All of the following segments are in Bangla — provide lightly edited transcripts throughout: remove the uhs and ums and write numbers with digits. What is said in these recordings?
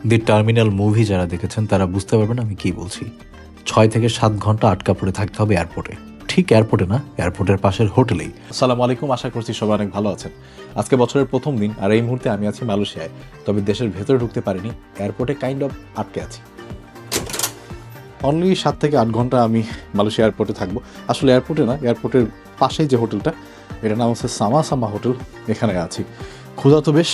দি টার্মিনাল মুভি যারা দেখেছেন তারা বুঝতে পারবেন আমি কি বলছি। 6 থেকে 7 ঘন্টা আটকা পড়ে থাকতে হবে এয়ারপোর্টে। ঠিক এয়ারপোর্টে না, এয়ারপোর্টের পাশের হোটেলেই। আসসালামু আলাইকুম, আশা করছি সবাই অনেক ভালো আছেন। আজকে বছরের প্রথম দিন, আর এই মুহূর্তে আমি আছি মালয়েশিয়ায়। তবে দেশের ভেতরে ঢুকতে পারিনি, এয়ারপোর্টে কাইন্ড অফ আটকে আছি। অনলি 7 থেকে 8 ঘন্টা আমি মালয়েশিয়া এয়ারপোর্টে থাকবো। আসলে এয়ারপোর্টে না, এয়ারপোর্টের পাশেই যে হোটেলটা, এটার নাম হচ্ছে সামা সামা হোটেল, এখানে আছি। ক্ষুধা তো বেশ,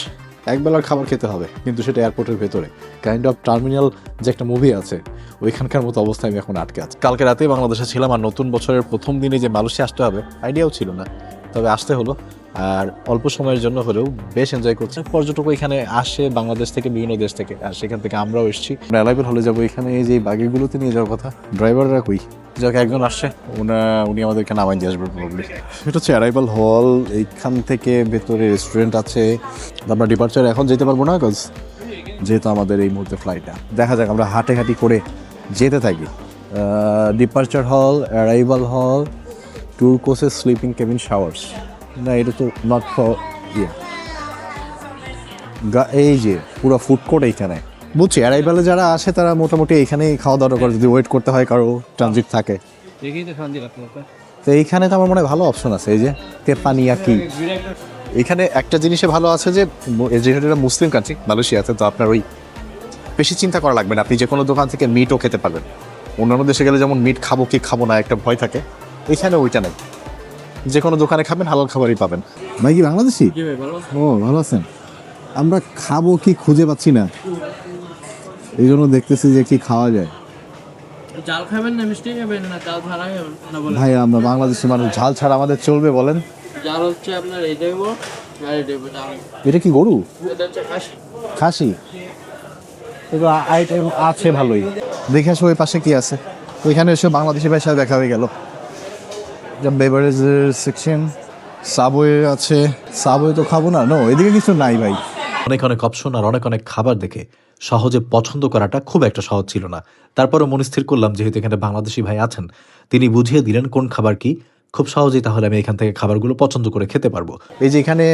একবেলার খাবার খেতে হবে, কিন্তু সেটা এয়ারপোর্টের ভেতরে। কাইন্ড অফ টার্মিনাল যে একটা মুভি আছে, ওইখানকার মতো অবস্থায় আমি এখন আটকে আছি। কালকে রাতেই বাংলাদেশে ছিলাম, আর নতুন বছরের প্রথম দিনে যে মালয়েশিয়া আসতে হবে আইডিয়াও ছিল না, তবে আসতে হলো। আর অল্প সময়ের জন্য হলেও বেশ এনজয় করছে। পর্যটক এখানে আসে বাংলাদেশ থেকে, বিভিন্ন দেশ থেকে, আর সেখান থেকে আমরাও এসেছি। অ্যারাইভাল হলে যাবো, এখানে এই যে বাগিগুলোতে নিয়ে যাওয়ার কথা, ড্রাইভাররা কই, যাকে একজন আসছে, উনি আমাদেরকে নামাই দিয়ে আসবে প্রবলি। এটা হচ্ছে অ্যারাইভাল হল, এইখান থেকে ভেতরে রেস্টুরেন্ট আছে। আমরা ডিপার্চার এখন যেতে পারবো না, কজ যেহেতু আমাদের এই মুহূর্তে ফ্লাইটটা। দেখা যাক, আমরা হাঁটি করে যেতে থাকি। ডিপার্চার হল, অ্যারাইভাল হল, tour coaches, sleeping cabin, showers. না, এটা তো নট ফর ইয়ে। এই যে পুরো ফুড কোর্ট এইখানে, বুঝছি। অ্যারাইভালে যারা আসে তারা মোটামুটি এইখানেই খাওয়া দাওয়া করে, যদি ওয়েট করতে হয়, কারো ট্রানজিট থাকে। তো এইখানে তো আমার মনে হয় ভালো অপশন আছে, এই যে তেপানিয়াকি। এখানে একটা জিনিসে ভালো আছে যে, যেহেতু এটা মুসলিম কান্ট্রি মালয়েশিয়াতে, তো আপনার ওই বেশি চিন্তা করা লাগবে না, আপনি যে কোনো দোকান থেকে মিটও খেতে পারবেন। অন্যান্য দেশে গেলে যেমন মিট খাবো কি খাবো না একটা ভয় থাকে, এখানে ওইটা নেই। যে কোনো দোকানে খাবেন, হালাল খাবারই পাবেন। ভাই কি বাংলাদেশি? ও, ভালো আছেন। আমরা খাবো কি খুঁজে পাচ্ছি না, এই জন্য দেখতেছি যে কি খাওয়া যায়। জাল খাবেন না মিষ্টি খাবেন না জাল ছাড়া খাবেন না বলেন? ভাই আমরা বাংলাদেশি মানুষ, ঝাল ছাড়া আমাদের চলবে বলেন? জাল হচ্ছে আপনার এই দেবো আর এই দেবো জাল। এটা কি গরু? এটা হচ্ছে খাসি। খাসি? এগুলো আইটেম আছে ভালোই। দেখে আসো ওই পাশে কি আছে। ওইখানে এসে বাংলাদেশি ভাইয়ের সাথে দেখা হয়ে গেল। বেভারেজের সেকশন, সাবওয়ে আছে। সাবওয়ে তো খাবো না, নো, এদিকে কিছু নাই ভাই। অনেক অপশন আর অনেক খাবার দেখে সহজে পছন্দ করাটা খুব একটা সহজ ছিল না। তারপরও মনস্থির করলাম, যেহেতু এখানে বাংলাদেশি ভাই আছেন, তিনি বুঝিয়ে দিলেন কোন খাবার কি, খুব সহজেই তাহলে আমি এখান থেকে খাবারগুলো পছন্দ করে খেতে পারবো। এই যে এখানে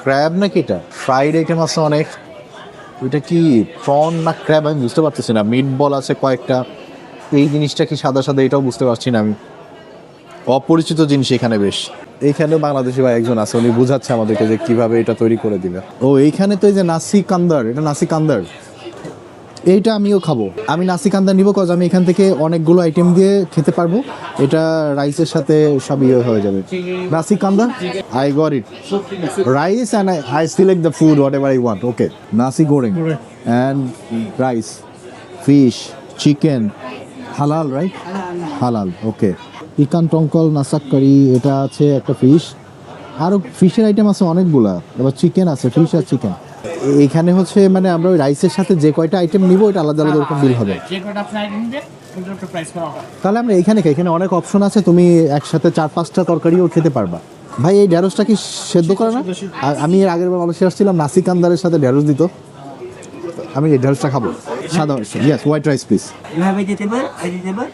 ক্র্যাব নাকি, এটা ফ্রাইড আইটেম আছে অনেক। ওইটা কি প্রন না ক্র্যাব আমি বুঝতে পারতেছি না। মিট বল আছে কয়েকটা। এই জিনিসটা কি সাদা সাদা, এটাও বুঝতে পারছি না আমি। অপরিচিত জিনিস এখানে বেশ। এইখানেও বাংলাদেশি ভাই একজন আছে, উনি বুঝাচ্ছে আমাদেরকে যে কিভাবে এটা তৈরি করে দিবে। ও, এইখানে তো এই যে নাসি কান্দার, এটা নাসি কান্দার, এইটা আমিও খাবো। আমি নাসি কান্দা নিব, কজ আমি এখান থেকে অনেকগুলো আইটেম দিয়ে খেতে পারবো। এটা রাইসের সাথে সব ইয়ে হয়ে যাবে। Nasi kandar, I got it. Rice and I select the food whatever I want. Okay, nasi goreng and rice, fish, chicken, halal right? Halal, okay. ইকান টঙ্কল, নাসাক কারি, এটা আছে একটা ফিশ। আরও ফিশের আইটেম আছে অনেকগুলা। এবার চিকেন আছে, ফিশ আর চিকেন। এখানে হচ্ছে মানে আমরা ওই রাইসের সাথে যে কয়টা আইটেম নিব, এটা আলাদা আলাদা ওরকম বিল হবে। যে কয়টা ফ্রাই নিবেন ওটার একটা প্রাইস করা হবে। তাহলে আমরা এখানে খাই, এখানে অনেক অপশন আছে, তুমি একসাথে 4-5টা তরকারিও খেতে পারবা। ভাই এই ঢেঁড়সটা কি সেদ্ধ করে না? আমি এর আগের বার মালয়েশিয়া আসছিলাম, নাসি কান্দারের সাথে ঢেঁড়স দিত। আমি এই ঢেঁড়সটা খাবো। সাদা, yes, white rice please. You have vegetable? Vegetable?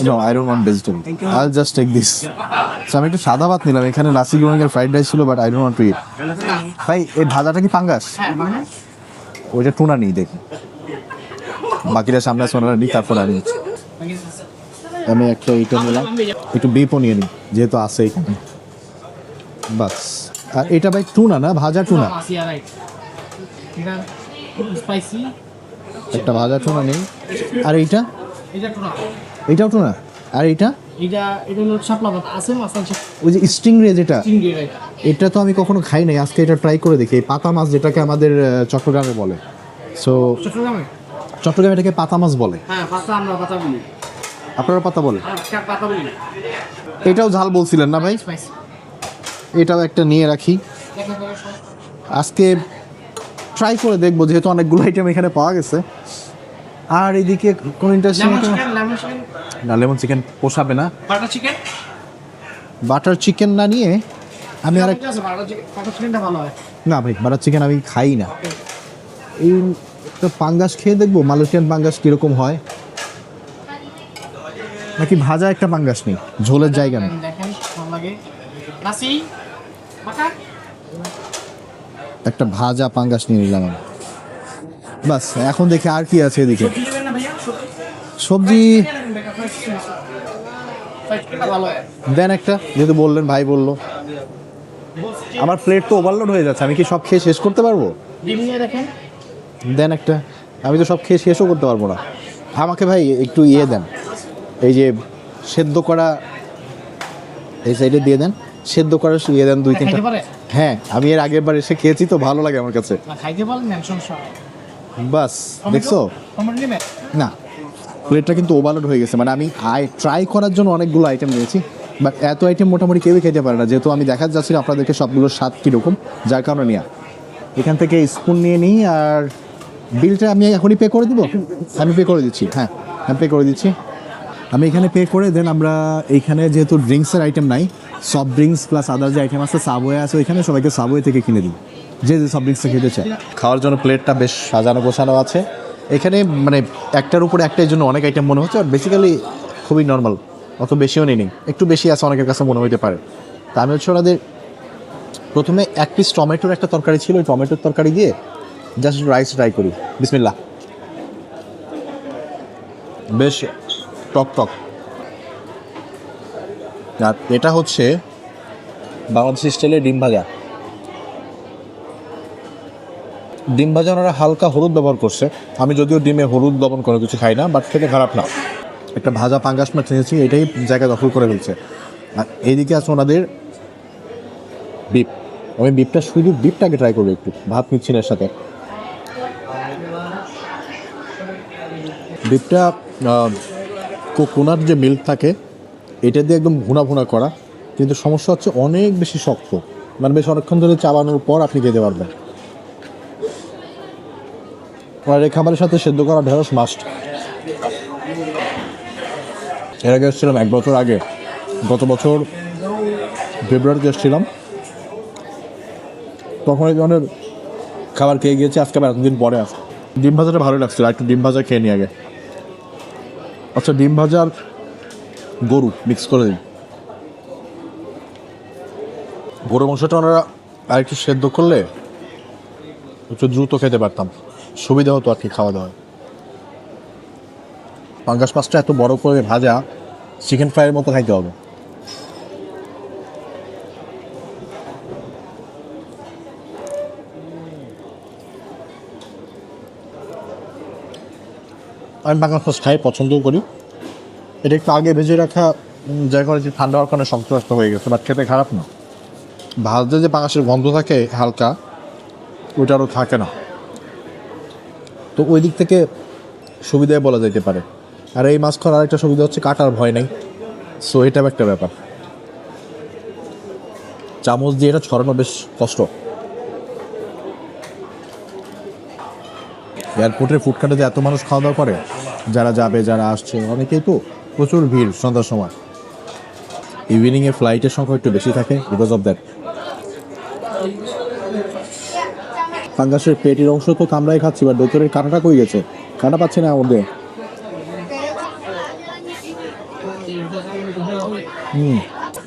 No, I don't want vegetable. I'll just take this. So আমি একটু সাদা ভাত নিলাম। এখানে নাসি গোরেং এর ফ্রাইড রাইস ছিল, but I don't want to eat. ভাই এই ভাজাটা কি পাঙ্গাস? ওইটা টুনা নিই দেখি। বাকিটা সামনে আছে, ওনারা নিই, তারপর আমি আমি একটা এইটা নিলাম, একটু বিপও নিয়ে নিই যেহেতু আছে এখানে। বাস। আর এটা ভাই টুনা না, ভাজা টুনা? আসিয়া রাইট। এটা স্পাইসি। একটা ভাজা টুনা নেই। আর এইটা? এটা টুনা। এইটাও টুনা? আর এইটা? এটা হলো শাপলা ভাত আছে মাছ আছে। ওই যে স্টিংরে যেটা, চিংড়ি রাইট। এটা তো আমি কখনো খাই নাই, আজকে এটা ট্রাই করে দেখি। এই পাতা মাছ যেটাকে আমাদের চট্টগ্রামে বলে, সো চট্টগ্রামে? চট্টগ্রামে এটাকে পাতা মাছ বলে। হ্যাঁ, পাতা আমরা পাতা বলি। আপনারা পাতা বলে? হ্যাঁ, পাতা বলি। এটাও ঝাল বলছিলেন না ভাই? স্পাইসি। এটাও একটা নিয়ে রাখি, আজকে ট্রাই করে দেখবো, যেহেতু অনেকগুলো আইটেম এখানে পাওয়া গেছে। আর এদিকে কোন ইন্টারেস্টিং লেমন চিকেন। না, লেমন চিকেন পোষাবে না। Butter chicken? বাটার চিকেন না নিয়ে আমি আর বাটার চিকেনটা ভালো হয়। না ভাই, বাটার চিকেন আমি খাই না। এই একটা পাঙ্গাস খেয়ে দেখবো, মালয়েশিয়ান পাঙ্গাস কীরকম হয়, নাকি ভাজা একটা পাঙ্গাস নেই, ঝোলের জায়গা নেই। দেখেন ভালো লাগে। নাসি বাটার একটা ভাজা পাঙ্গাস নিয়ে নিলাম আমি। বাস এখন দেখি আর কি আছে এদিকে সবজি নেবেন না ভাইয়া সবজি ভালো দেন একটা, যেহেতু বললেন ভাই বললো। আমার প্লেট তো ওভারলোড হয়ে যাচ্ছে, আমি কি সব খেয়ে শেষ করতে পারবো? ডিম নিয়ে দেখেন দেন একটা, আমি তো সব খেয়ে শেষও করতে পারবো না। আমাকে ভাই একটু ইয়ে দেন, এই যে সেদ্ধ করা, এই সাইডে দিয়ে দেন, সেদ্ধ করা ইয়ে দেন 2-3টা। খাইতে পারে হ্যাঁ, আমি এর আগের বার এসে খেয়েছি তো ভালো লাগে আমার কাছে। না খাইতে পারলেন না সমস্যা বাস দেখছো টমেটো নেবেন না, প্লেটটা কিন্তু ওভারলোড হয়ে গেছে। মানে আমি ট্রাই করার জন্য অনেকগুলো আইটেম নিয়েছি, বাট এত আইটেম মোটামুটি কেউই খেতে পারে না, যেহেতু আমি দেখা যাচ্ছি আপনাদেরকে সবগুলোর স্বাদ কীরকম, যার কারণে নেওয়া। এখান থেকে স্পুন নিয়ে নিই, আর বিলটা আমি এখনই পে করে দিব। আমি পে করে দিচ্ছি, হ্যাঁ আমি পে করে দিচ্ছি। আমি এখানে পে করে দেন। আমরা এইখানে যেহেতু ড্রিঙ্কসের আইটেম নাই, সফট ড্রিঙ্কস প্লাস আদার যে আইটেম আছে, সাবওয়ে আছে ওইখানে, সবাইকে সাবওয়ে থেকে কিনে দিই, যে যে সফট ড্রিঙ্কসটা খেতে চায়। খাওয়ার জন্য প্লেটটা বেশ সাজানো গোছানো আছে এখানে, মানে একটার উপরে একটার জন্য অনেক আইটেম মনে হচ্ছে, আর বেসিক্যালি খুবই নর্মাল, অত বেশিও নেই, একটু বেশি আছে অনেকের কাছে মনে হতে পারে। তা আমি হচ্ছে ওনাদের প্রথমে 1 পিস টমেটোর একটা তরকারি ছিল, ওই টমেটোর তরকারি দিয়ে জাস্ট রাইস ট্রাই করি। বিসমিল্লাহ। বেশ টক টক। আর এটা হচ্ছে বাংলাদেশি স্টাইলের ডিম ভাজা। ডিম ভাজা ওনারা হালকা হলুদ ব্যবহার করছে। আমি যদিও ডিমে হলুদ লবণ কোনো কিছু খাই না, বাট খেতে খারাপ না। একটা ভাজা পাঙ্গাস মাছ নিয়েছি, এটাই জায়গা দখল করে ফেলছে। আর এইদিকে আছে ওনাদের বিপ। আমি বিপটা শুধু বিপটাকে ট্রাই করবো, একটু ভাত নিচ্ছি না এর সাথে। বিপটা কোকোনাট যে মিল্ক থাকে এটা দিয়ে একদম ভুনা ভুনা করা, কিন্তু সমস্যা হচ্ছে অনেক বেশি শক্ত, মানে বেশ অনেকক্ষণ ধরে চাবানোর পর আপনি খেতে পারবেন। আর এই খাবারের সাথে সেদ্ধ করা ঢেঁড়স মাস্ট। এর আগে এসেছিলাম 1 বছর আগে, গত বছর ফেব্রুয়ারিতে এসেছিলাম, তখন এই ধরনের খাবার খেয়ে গিয়েছে। আজকে আবার এতদিন পরে আসে। ডিম ভাজাটা ভালো লাগছিল, আর একটু ডিম ভাজা খেয়ে নিয়ে আগে। আচ্ছা, ডিম ভাজা আর গরু মিক্স করে দিন। গরুর মাংসটা ওনারা আর একটু সেদ্ধ করলে একটু দ্রুত খেতে পারতাম, সুবিধা হতো আর কি খাওয়া দাওয়া। পাঙ্গাস মাছটা এত বড় করে ভাজা, চিকেন ফ্রাইয়ের মতো খাইতে হবে। আমি পাঙ্গাস মাছ খাই, পছন্দও করি। এটা একটু আগে ভেজে রাখা, যার কারণে ঠান্ডা হওয়ার কারণে শক্ত হয়ে গেছে, বাট খেতে খারাপ না। ভাজতে যে পাঙ্গাসের গন্ধ থাকে হালকা, ওইটা আরও থাকে না, তো ওই দিক থেকে সুবিধায় বলা যেতে পারে। আর এই মাছ খাওয়ার আরেকটা সুবিধা হচ্ছে কাটার ভয় নেই, সো এটাও একটা ব্যাপার। চামচ দিয়ে এটা ছড়ানো বেশ কষ্ট। এয়ারপোর্টের ফুডকার্টে যে এত মানুষ খাওয়া দাওয়া করে, যারা যাবে যারা আসছে, অনেকেই তো প্রচুর ভিড় সন্ধ্যার সময়। ইভিনিংয়ে ফ্লাইটের সংখ্যা একটু বেশি থাকে বিকজ অফ দ্যাট। পাঙ্গাসের পেটির অংশ তো কামড়াই খাচ্ছি, বা ভেতরের কাঁটাটা কই গেছে, কাঁটা পাচ্ছি না আমাদের।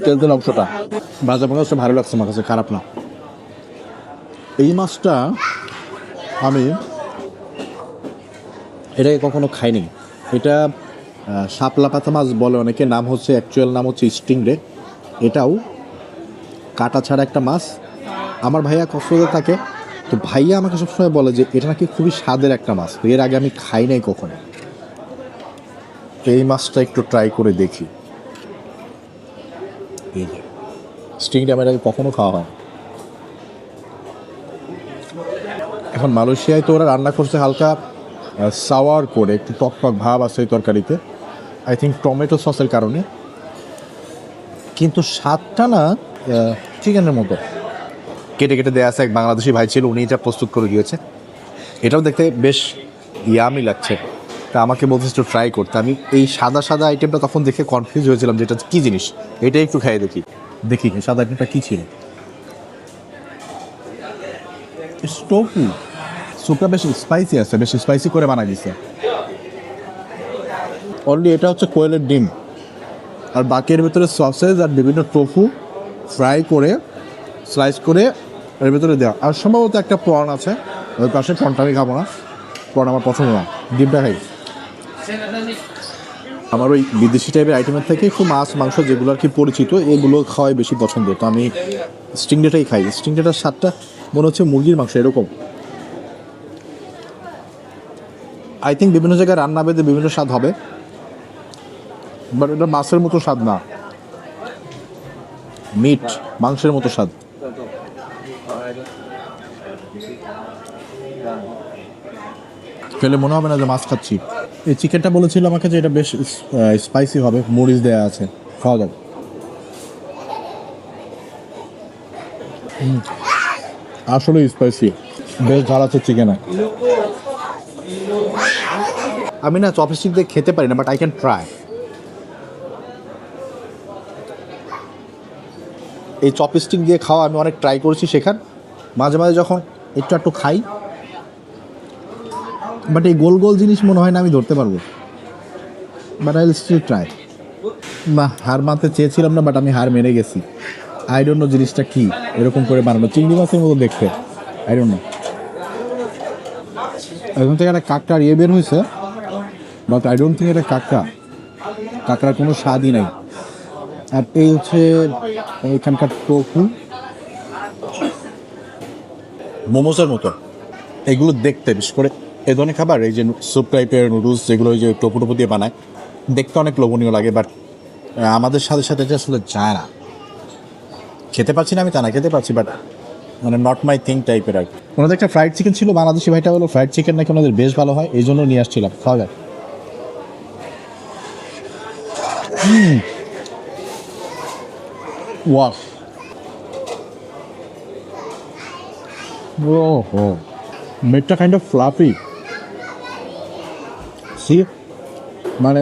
তেল তেল অংশটা, ভাজা পাঙ্গাসটা ভালো লাগছে আমার কাছে, খারাপ না। এই মাছটা আমি এটাকে কখনো খাইনি। এটা শাপলা পাতা মাছ বলে অনেকে, নাম হচ্ছে, অ্যাকচুয়াল নাম হচ্ছে স্টিংরে। এটাও কাটা ছাড়া একটা মাছ। আমার ভাইয়া কক্সবাজারে থাকে, তো ভাইয়া আমাকে সবসময় বলে যে এটা নাকি খুবই স্বাদের একটা মাছ। তো এর আগে আমি খাই নাই কখনো। এই মাছটা একটু ট্রাই করে দেখি। এই যে স্টিংরে আমার আগে কখনো খাওয়া হয়। এখন মালয়েশিয়ায় তো ওরা রান্না করছে হালকা সাওয়ার করে, একটু টক টক ভাব আছে এই তরকারিতে, আই থিঙ্ক টমেটো সসের কারণে, কিন্তু স্বাদটা না চিকেনের মতো। কেটে কেটে দেওয়া আছে, এক বাংলাদেশি ভাই ছিল, উনি এটা প্রস্তুত করে দিয়েছে। এটাও দেখতে বেশ ইয়ামি লাগছে, তা আমাকে বলতেছে একটু ট্রাই করতে। আমি এই সাদা সাদা আইটেমটা তখন দেখে কনফিউজ হয়েছিলাম যে এটা কী জিনিস, এটাই একটু খাইয়ে দেখি। দেখি সাদা আইটেমটা কী ছিল। টোফু স্যুপটা বেশ স্পাইসি আছে, বেশ স্পাইসি করে বানাই দিচ্ছে। অলরেডি এটা হচ্ছে কোয়েলের ডিম, আর বাকির ভিতরে সসেজ আর বিভিন্ন টোফু ফ্রাই করে স্লাইস করে এর ভিতরে দেওয়া। আর সম্ভবত একটা প্রন আছে ওই পাশে, প্রনটা আমি খাবো না। প্রন আমার পছন্দ না, ডিমটা খাই। আমার ওই বিদেশি টাইপের আইটেমের থেকে একটু মাছ মাংস যেগুলো আর কি পরিচিত এগুলো খাওয়াই বেশি পছন্দ। তো আমি স্টিংডেটাই খাই। স্টিংডেটার স্বাদটা মনে হচ্ছে মুরগির মাংস এরকম। আই থিঙ্ক বিভিন্ন জায়গায় রান্না বেঁধে বিভিন্ন স্বাদ হবে, বাট এটা মাছের মতো স্বাদ না, মিট মাংসের মতো স্বাদ। খেলে মনে হবে না যে মাছ খাচ্ছি। এই চিকেনটা বলেছিল আমাকে যে এটা বেশ স্পাইসি হবে, মরিচ দেওয়া আছে, খাওয়া যাবে। আসলে স্পাইসি, বেশ ঝাল আছে চিকেনে। আমি না চপস্টিক দিয়ে খেতে পারি না, বাট আই ক্যান ট্রাই। এই চপস্টিক দিয়ে খাওয়া আমি অনেক ট্রাই করেছি শেখার, মাঝে মাঝে যখন একটু একটু খাই, বাট এই গোল গোল জিনিস মনে হয় না আমি ধরতে পারবো। But I still try. না, হার মানতে চেয়েছিলাম না, বাট আমি হার মেরে গেছি। আই ডোন্ট নো জিনিসটা কী, এরকম করে বানানো চিংড়ি মাছের মতো দেখতে, আই ডোন্ট নো। এখন থেকে একটা কাঁকড়ার ইয়ে বের হয়েছে, বাট আই ডোন্ট থিঙ্ক এটা কাঁকড়ার কোনো স্বাদই নাই। আর এই হচ্ছে এখানকার টোফু, মোমোসের মতো এগুলো দেখতে, বিশেষ করে এই ধরনের খাবার, এই যে স্যুপ টাইপের নুডলস যেগুলো ওই যে টোপু টোপু দিয়ে বানায়, দেখতে অনেক লোভনীয় লাগে, বাট আমাদের সাথে সাথে এটা আসলে যায় না। খেতে পারছি না আমি তা না, খেতে পারছি, বাট মানে নট মাই থিং টাইপের আর কি। ওনাদের একটা ফ্রাইড চিকেন ছিল, বাংলাদেশি ভাইটা বলো ফ্রাইড চিকেন নাকি ওনাদের বেশ ভালো হয়, এই জন্য নিয়ে আসছিলাম, খাওয়া যায়। ওয়াও, ওহো, মেটটা কাইন্ড অফ ফ্লাফি। সি মানে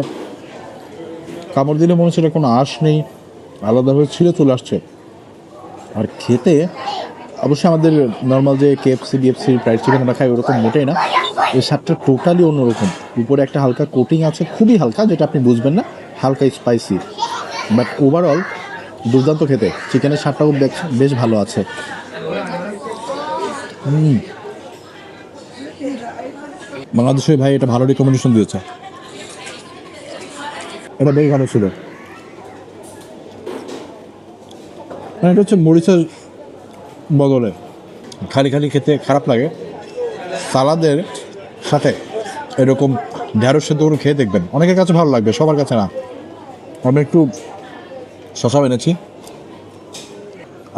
কামড় দিলে মনে হচ্ছে এটা কোনো আঁশ নেই, আলাদাভাবে ছিঁড়ে চলে আসছে। আর খেতে অবশ্যই আমাদের নর্মাল যে কেএফসি বিএফসির ফ্রাইড চিকেন আমরা খাই ওরকম মোটেই না, এই স্বাদটা টোটালি অন্যরকম। উপরে একটা হালকা কোটিং আছে, খুবই হালকা, যেটা আপনি বুঝবেন না, হালকা স্পাইসি, বাট ওভারঅল দুর্দান্ত খেতে। চিকেনের স্বাদটাও বেশ ভালো আছে। বাংলাদেশের ভাই এটা ভালো রিকমেন্ডেশন দিয়েছে, এটা বেশ ভালো ছিল। মানে এটা হচ্ছে মরিচের বদলে, খালি খালি খেতে খারাপ লাগে, সালাদের সাথে এরকম ঢেঁড়স সেদ্ধ করে খেয়ে দেখবেন, অনেকের কাছে ভালো লাগবে, সবার কাছে না। আমি একটু শশা এনেছি,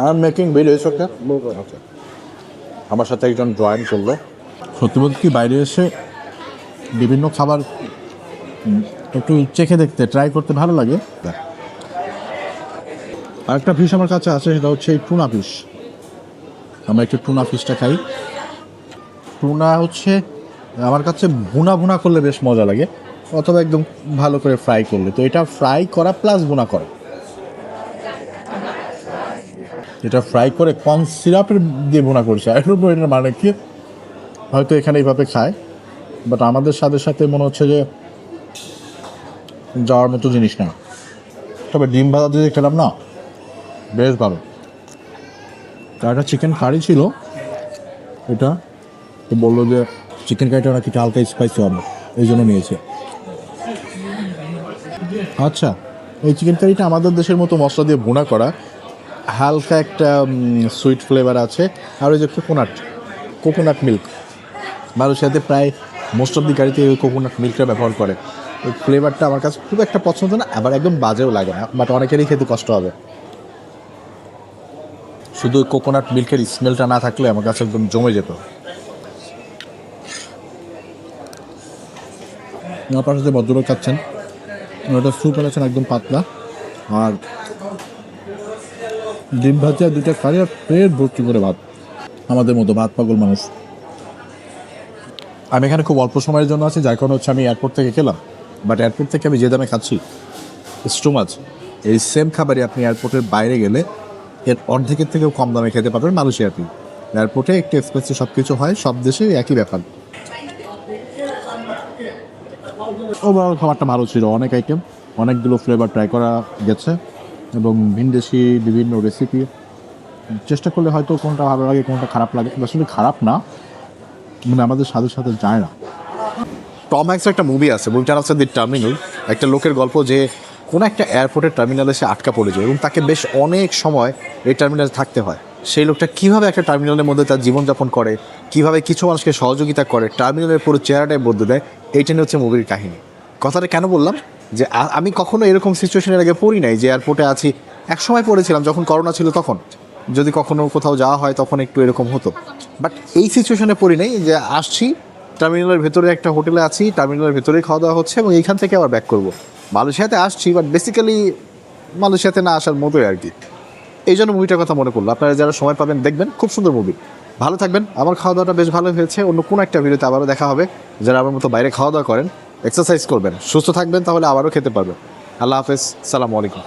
আই এম মেকিং ভিডিওস। ওকে, আমার সাথে একজন জয়েন করলো। সত্যি বলতে কি, বাইরে এসে বিভিন্ন খাবার একটু চেখে দেখতে, ট্রাই করতে ভালো লাগে। আরেকটা ফিশ আমার কাছে আছে, সেটা হচ্ছে এই টুনা ফিশ। আমরা একটু টুনা ফিশটা খাই। টুনা হচ্ছে আমার কাছে ভুনা ভুনা করলে বেশ মজা লাগে, অথবা একদম ভালো করে ফ্রাই করলে। তো এটা ফ্রাই করা প্লাস ভুনা করা, এটা ফ্রাই করে কর্ন সিরাপের দিয়ে ভুনা করছে। এটার মানে কি, হয়তো এখানে এইভাবে খায়, বাট আমাদের সাথে সাথে মনে হচ্ছে যে যাওয়ার মতো জিনিস না। তবে ডিম ভাজা দিয়ে খেলাম না, বেশ ভালো। আর একটা চিকেন কারি ছিল, এটা তো বললো যে চিকেন কারিটা নাকি হালকা স্পাইসি হবে, এই জন্য নিয়েছে। আচ্ছা, এই চিকেন কারিটা আমাদের দেশের মতো মশলা দিয়ে ভুনা করা, হালকা একটা সুইট ফ্লেভার আছে। আর ওই যে কোকোনাট মিল্ক, মালয়েশিয়াতে প্রায় মোস্ট অফ দি কারিতে ওই কোকোনাট মিল্কটা ব্যবহার করে। ওই ফ্লেভারটা আমার কাছে খুব একটা পছন্দ না, আবার একদম বাজেও লাগে না, বাট অনেকেরই খেতে কষ্ট হবে। শুধু ওই কোকোনাট মিল্কের স্মেলটা না থাকলে আমার কাছে একদম জমে যেত। আমার পাশে যে ভদ্রলোক খাচ্ছেন, ওটা স্যুপ এনেছেন একদম পাতলা, আর ডিম ভাজা দুইটা কারি, আর পেট ভর্তি করে ভাত। আমাদের মতো ভাত পাগল মানুষ। আমি এখানে খুব অল্প সময়ের জন্য আছি, যার কারণে হচ্ছে আমি এয়ারপোর্ট থেকে খেলাম, বাট এয়ারপোর্ট থেকে আমি যে দামে খাচ্ছি ইটস টু মাচ। এই সেম খাবারই আপনি এয়ারপোর্টের বাইরে গেলে এর অর্ধেকের থেকেও কম দামে খেতে পারবেন মালয়েশিয়াতে। এয়ারপোর্টে একটু এক্সপেন্সিভ সব কিছু হয়, সব দেশে একই ব্যাপার। ওভারঅল খাবারটা ভালো ছিল, অনেক আইটেম, অনেকগুলো ফ্লেভার ট্রাই করা গেছে, এবং ভিনদেশি বিভিন্ন রেসিপি চেষ্টা করলে হয়তো কোনটা ভালো লাগে কোনটা খারাপ লাগে। আসলে খারাপ না, মানে আমাদের সাথে সাথে যায় না। টম হ্যাঙ্কসের একটা মুভি আছে, মুভিটার হচ্ছে দি টার্মিনাল। একটা লোকের গল্প যে কোনো একটা এয়ারপোর্টের টার্মিনালে সে আটকা পড়ে যায় এবং তাকে বেশ অনেক সময় এই টার্মিনালে থাকতে হয়। সেই লোকটা কীভাবে একটা টার্মিনালের মধ্যে তার জীবনযাপন করে, কীভাবে কিছু মানুষকে সহযোগিতা করে, টার্মিনালের পুরো চেহারাটাই বদলে দেয়, এইটা নিয়ে হচ্ছে মুভির কাহিনী। কথাটা কেন বললাম যে আমি কখনো এরকম সিচুয়েশনের আগে পড়ি নাই যে এয়ারপোর্টে আছি। এক সময় পড়েছিলাম যখন করোনা ছিল, তখন যদি কখনো কোথাও যাওয়া হয় তখন একটু এরকম হতো, বাট এই সিচুয়েশনে পড়ি নাই যে আসছি টার্মিনালের ভেতরে একটা হোটেলে আছি, টার্মিনালের ভেতরেই খাওয়া দাওয়া হচ্ছে এবং এইখান থেকে আবার ব্যাক করবো। মালয়েশিয়াতে আসছি, বাট বেসিক্যালি মালয়েশিয়াতে না আসার মতোই আর কি। এই জন্য মুভিটার কথা মনে পড়লো। আপনারা যারা সময় পাবেন দেখবেন, খুব সুন্দর মুভি। ভালো থাকবেন। আমার খাওয়া দাওয়াটা বেশ ভালো হয়েছে। অন্য কোনো একটা ভিডিওতে আবারও দেখা হবে। যারা আমার মতো বাইরে খাওয়া দাওয়া করেন, এক্সারসাইজ করবেন, সুস্থ থাকবেন, তাহলে আবারও খেতে পারবেন। আল্লাহ হাফেজ, সালামু আলাইকুম।